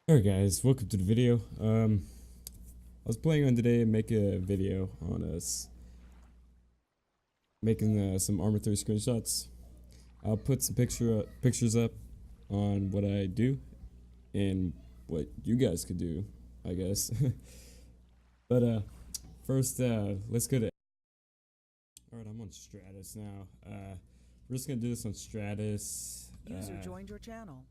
Alright guys, welcome to the video. I was planning on today make a video on us making some Arma 3 screenshots. I'll put some pictures up on what I do and what you guys could do, I guess. But first, let's go to... Alright, I'm on Stratus now. We're just gonna do this on Stratus. User joined your channel.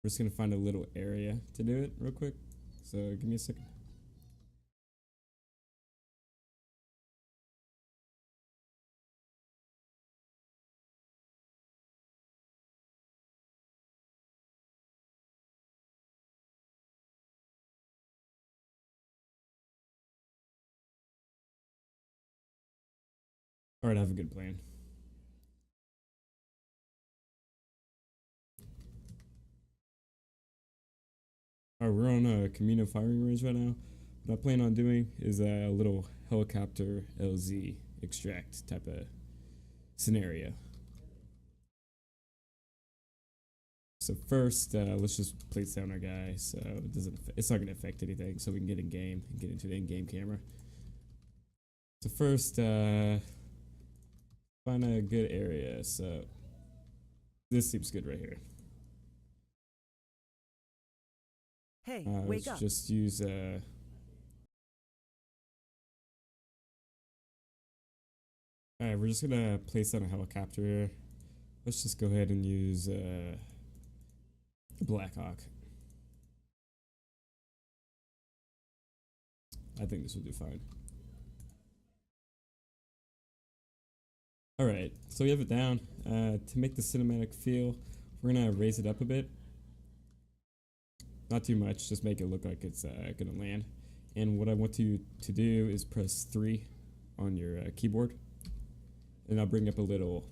We're just gonna find a little area to do it real quick. So give me a second. Alright, I have a good plan. Alright, we're on a Camino firing range right now. What I plan on doing is a little helicopter LZ extract type of scenario. So first, let's just place down our guy so it's not going to affect anything, so we can get in game and get into the in-game camera. So first, find a good area. So this seems good right here. Hey, wake let's up. just use Alright, we're just gonna place down a helicopter here. Let's just go ahead and use Blackhawk. I think this will do fine. Alright, so we have it down. To make the cinematic feel, we're gonna raise it up a bit. Not too much, just make it look like it's gonna land. And what I want you to do is press 3 on your keyboard. And I'll bring up a little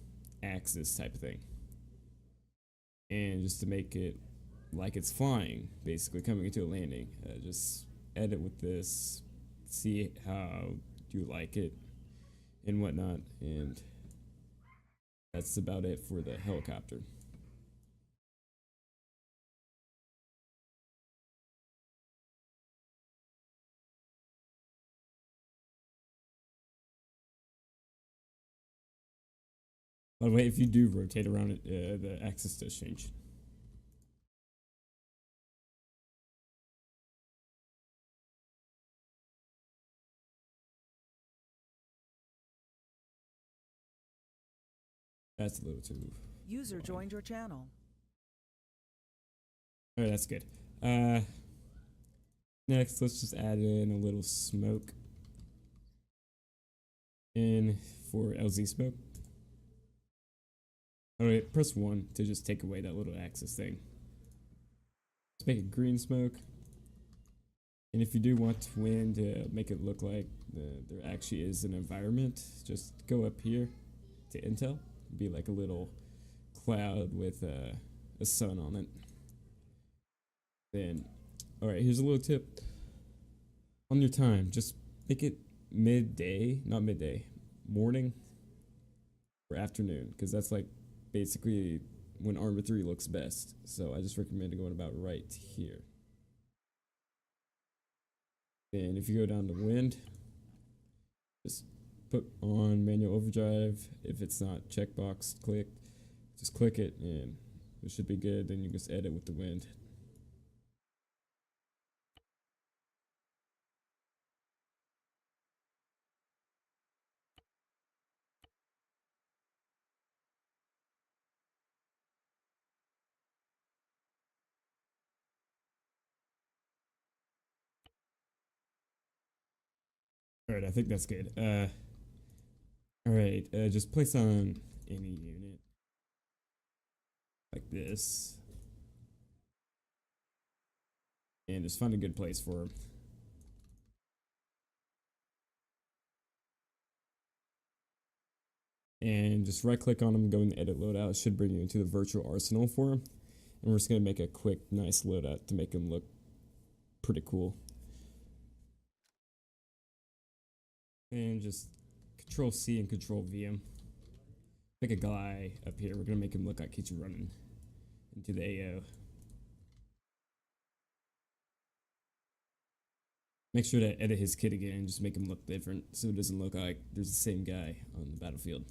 axis type of thing. And just to make it like it's flying, basically coming into a landing. Just edit with this, see how you like it and whatnot. And that's about it for the helicopter. By the way, if you do rotate around it, the axis does change. That's a little too... User joined your channel. Alright, that's good. Next, let's just add in a little smoke. In for LZ smoke. Alright, press 1 to just take away that little axis thing. Let's make it green smoke. And if you do want wind to make it look like there actually is an environment, just go up here to Intel. It'd be like a little cloud with a sun on it. Then, alright, here's a little tip. On your time, just make it midday, not midday, morning or afternoon, because that's like basically when Arma 3 looks best. So I just recommend going about right here. And if you go down to wind, just put on manual overdrive. If it's not checkbox clicked, just click it and it should be good. Then you just edit with the wind. Alright, I think that's good. Alright, just place on any unit. Like this. And just find a good place for them. And just right click on them, go in the edit loadout. It should bring you into the virtual arsenal for them. And we're just going to make a quick, nice loadout to make them look pretty cool. And just Control C and Control V him. Make a guy up here. We're going to make him look like he's running into the AO. Make sure to edit his kit again, just make him look different so it doesn't look like there's the same guy on the battlefield.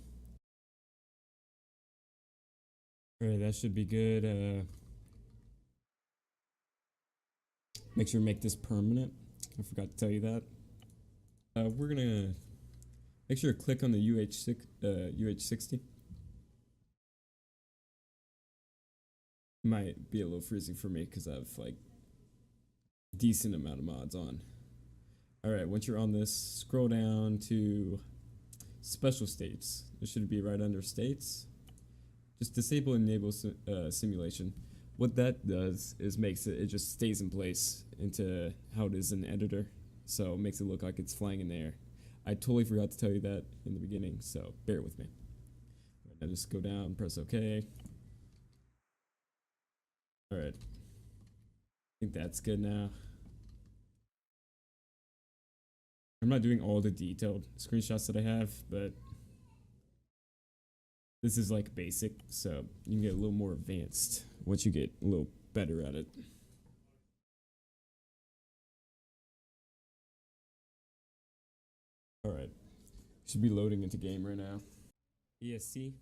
Alright, that should be good. Make sure to make this permanent. I forgot to tell you that. We're gonna make sure to click on the UH60. Might be a little freezing for me because I have like decent amount of mods on. Alright, once you're on this, scroll down to special states. It should be right under states. Just disable and enable simulation. What that does is makes it just stays in place into how it is in the editor. So it makes it look like it's flying in the air. I totally forgot to tell you that in the beginning, so bear with me. Now just go down, press OK. Alright. I think that's good now. I'm not doing all the detailed screenshots that I have, but this is like basic, so you can get a little more advanced once you get a little better at it. Alright, should be loading into game right now. ESC,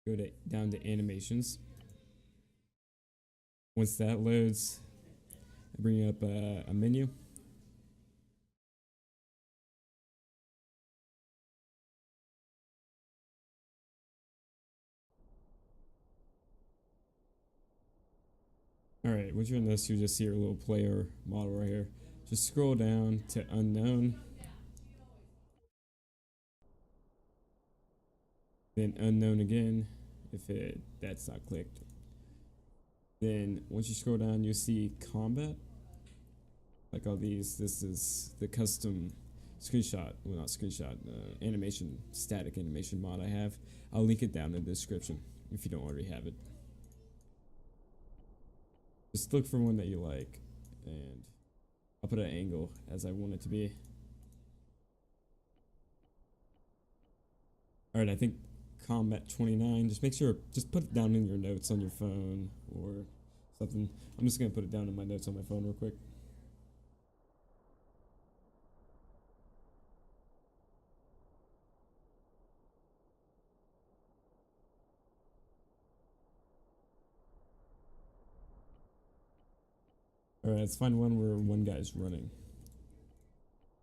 go down to animations. Once that loads, I bring up a menu. Alright, once you're in this, you just see your little player model right here. Just scroll down to unknown. Then unknown again, if that's not clicked. Then once you scroll down, you'll see combat. Like all these, this is the custom screenshot, well not screenshot, animation, static animation mod I have. I'll link it down in the description if you don't already have it. Just look for one that you like, and I'll put an angle as I want it to be. Alright, I think Combat 29, just make sure, just put it down in your notes on your phone or something. I'm just going to put it down in my notes on my phone real quick. Alright, let's find one where one guy's running.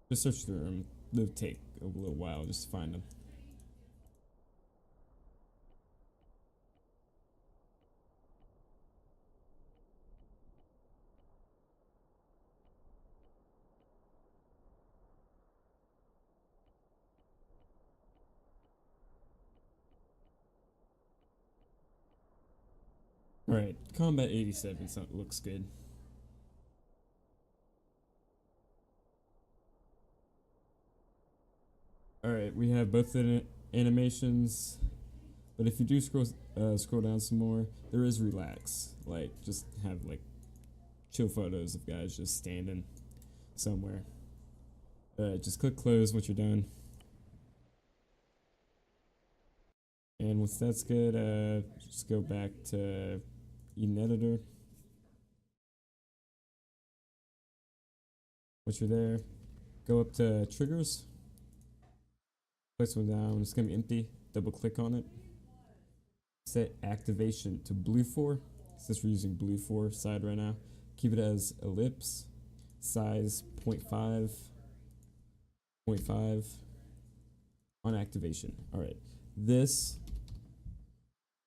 Just search through them. It'll take a little while just to find them. Alright, Combat 87 looks good. Alright, we have both the animations, but if you do scroll down some more, there is relax. Like, just have like chill photos of guys just standing somewhere. Just click close once you're done. And once that's good, just go back to Eden Editor. Once you're there, go up to triggers. Place one down, it's gonna be empty. Double click on it. Set activation to blue 4. Since we're using blue 4 side right now, keep it as ellipse. Size 0.5. 0.5 on activation. Alright. This,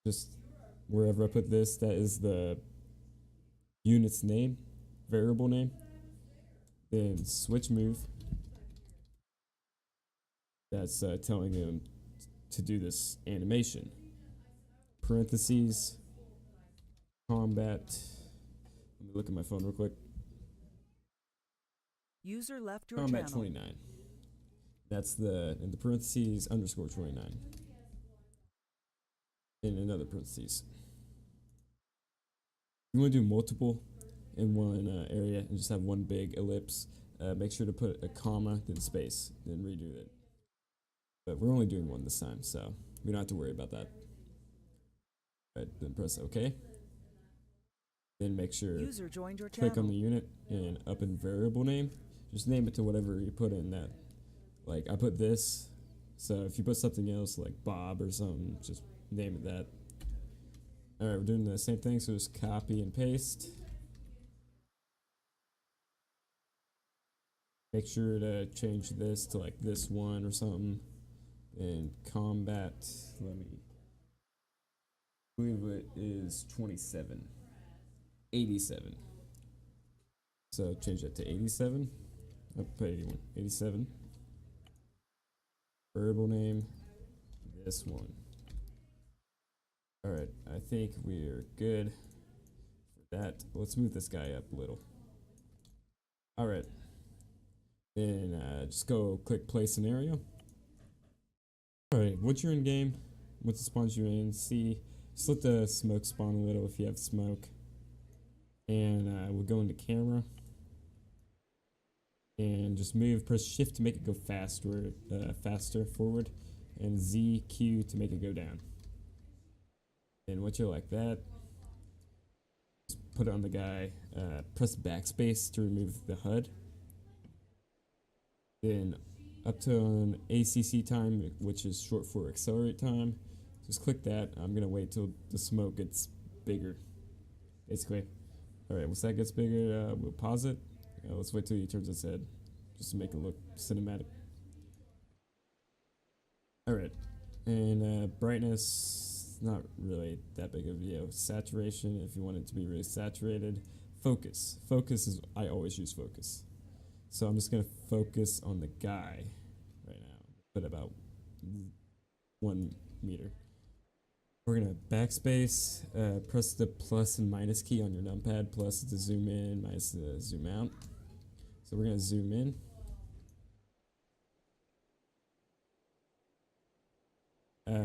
just wherever I put this, that is the unit's name, variable name. Then switch move. That's telling him to do this animation. Parentheses, combat. Let me look at my phone real quick. User left your Combat channel. 29. That's the, in the parentheses, underscore 29. In another parentheses. You want to do multiple in one area and just have one big ellipse. Make sure to put a comma, then space, then redo it. But we're only doing one this time, so we don't have to worry about that. Right, then press OK. Then make sure User joined your click channel. on the unit and up in variable name, just name it to whatever you put in that. Like I put this, so if you put something else like Bob or something, just name it that. Alright, we're doing the same thing, so just copy and paste. Make sure to change this to like this one or something. And combat, let me, I believe it is 27. 87. So change that to 87. I'll put 81. 87. Variable name, this one. Alright, I think we're good for that. Let's move this guy up a little. Alright. Then just go click play scenario. Alright, once you're in game, once it spawns you in, see, just let the smoke spawn a little if you have smoke. And we'll go into camera. And just move, press shift to make it go faster forward. And ZQ to make it go down. And once you're like that, just put it on the guy, press backspace to remove the HUD. Then up to an ACC time, which is short for accelerate time, just click that. I'm going to wait till the smoke gets bigger, basically. Alright, once that gets bigger, we'll pause it. Let's wait till he turns his head, just to make it look cinematic. Alright, and brightness, not really that big of a deal. Saturation, if you want it to be really saturated. Focus. Focus is, I always use focus. So I'm just going to focus on the guy right now, but about 1 meter. We're going to backspace, press the plus and minus key on your numpad, plus to zoom in, minus to zoom out. So we're going to zoom in.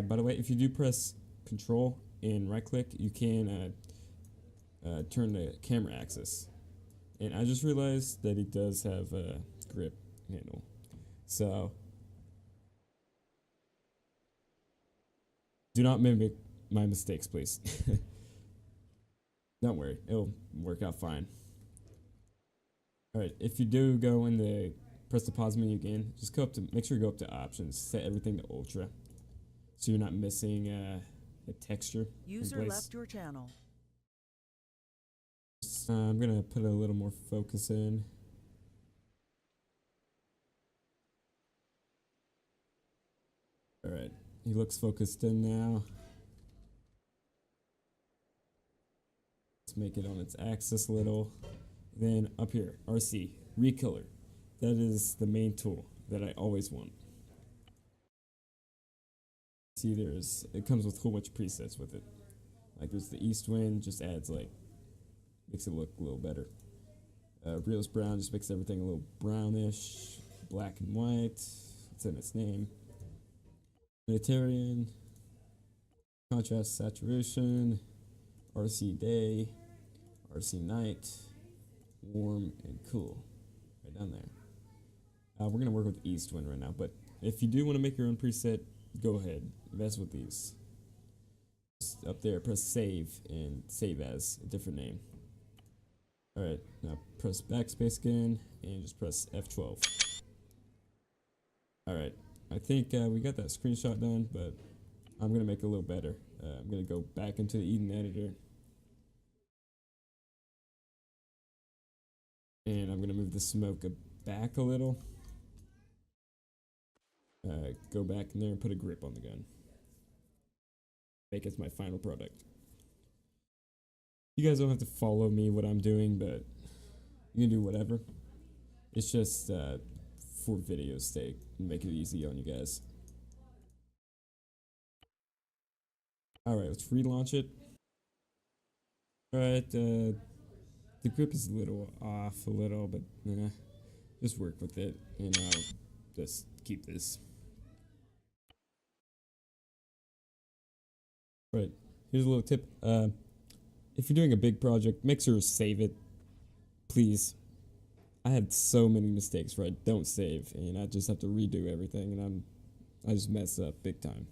By the way, if you do press control and right click, you can turn the camera axis. And I just realized that he does have a grip handle. So do not mimic my mistakes, please. Don't worry, it'll work out fine. Alright, if you do go in the press the pause menu again, just go up to, make sure you go up to options, set everything to ultra, so you're not missing a texture. User left your channel. I'm gonna put a little more focus in. Alright, he looks focused in now. Let's make it on its axis a little. Then up here, RC, recolor. That is the main tool that I always want. See, it comes with a whole bunch of presets with it. Like there's the east wind, just adds like, makes it look a little better. Realist brown just makes everything a little brownish. Black and white, it's in its name. Unitarian, contrast saturation, RC day, RC night, warm and cool, right down there. We're gonna work with east wind right now, but if you do want to make your own preset, go ahead, mess with these. Just up there, press save and save as a different name. Alright, now press backspace again and just press F12. Alright, I think we got that screenshot done, but I'm going to make it a little better. I'm going to go back into the Eden editor. And I'm going to move the smoke back a little. Go back in there and put a grip on the gun. Make it my final product. You guys don't have to follow me what I'm doing, but you can do whatever. It's just for video's sake, make it easy on you guys. Alright, let's relaunch it. Alright, the grip is a little off a little, but just work with it, and I'll just keep this. Right, here's a little tip. If you're doing a big project, make sure to save it, please. I had so many mistakes where I don't save, and I just have to redo everything, and I just mess up big time.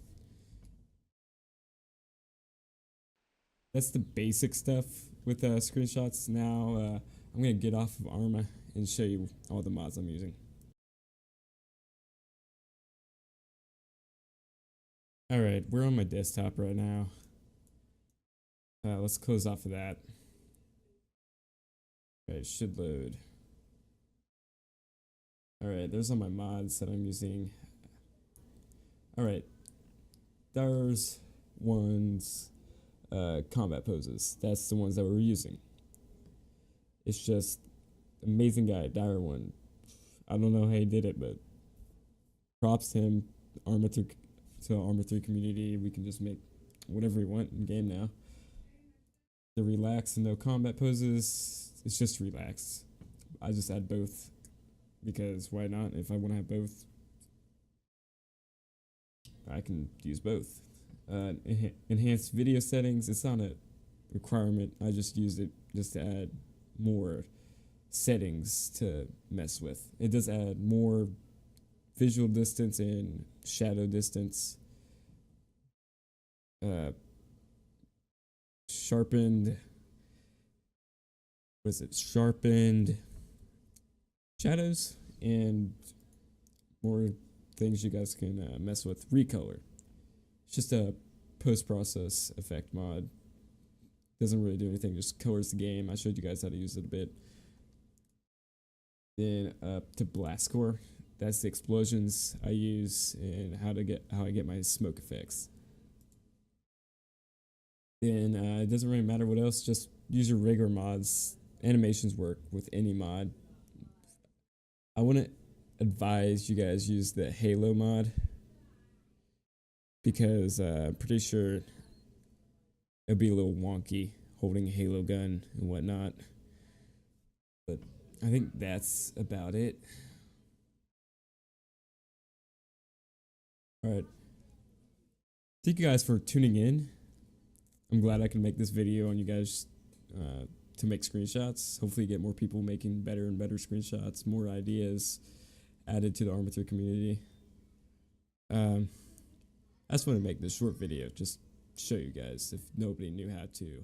That's the basic stuff with screenshots. Now I'm gonna get off of Arma and show you all the mods I'm using. Alright, we're on my desktop right now. Let's close off of that. Okay, it should load. Alright, there's all my mods that I'm using. Alright, there's ones combat poses. That's the ones that we're using. It's just amazing guy, Dire One. I don't know how he did it, but props to him. Arma 3 community. We can just make whatever we want in game now. The relax and no combat poses. It's just relax. I just add both because why not? If I want to have both, I can use both. Enhanced video settings. It's not a requirement. I just used it just to add more settings to mess with. It does add more visual distance and shadow distance. Sharpened shadows and more things you guys can mess with. Recolor. It's just a post-process effect mod. Doesn't really do anything, just colors the game. I showed you guys how to use it a bit. Then up to blast core. That's the explosions I use and how I get my smoke effects. Then it doesn't really matter what else, just use your regular mods. Animations work with any mod. I wouldn't advise you guys use the Halo mod because I'm pretty sure it'll be a little wonky holding a Halo gun and whatnot. But I think that's about it. Alright. Thank you guys for tuning in. I'm glad I can make this video on you guys to make screenshots. Hopefully get more people making better and better screenshots, more ideas added to the Arma 3 community. I just want to make this short video, just show you guys if nobody knew how to.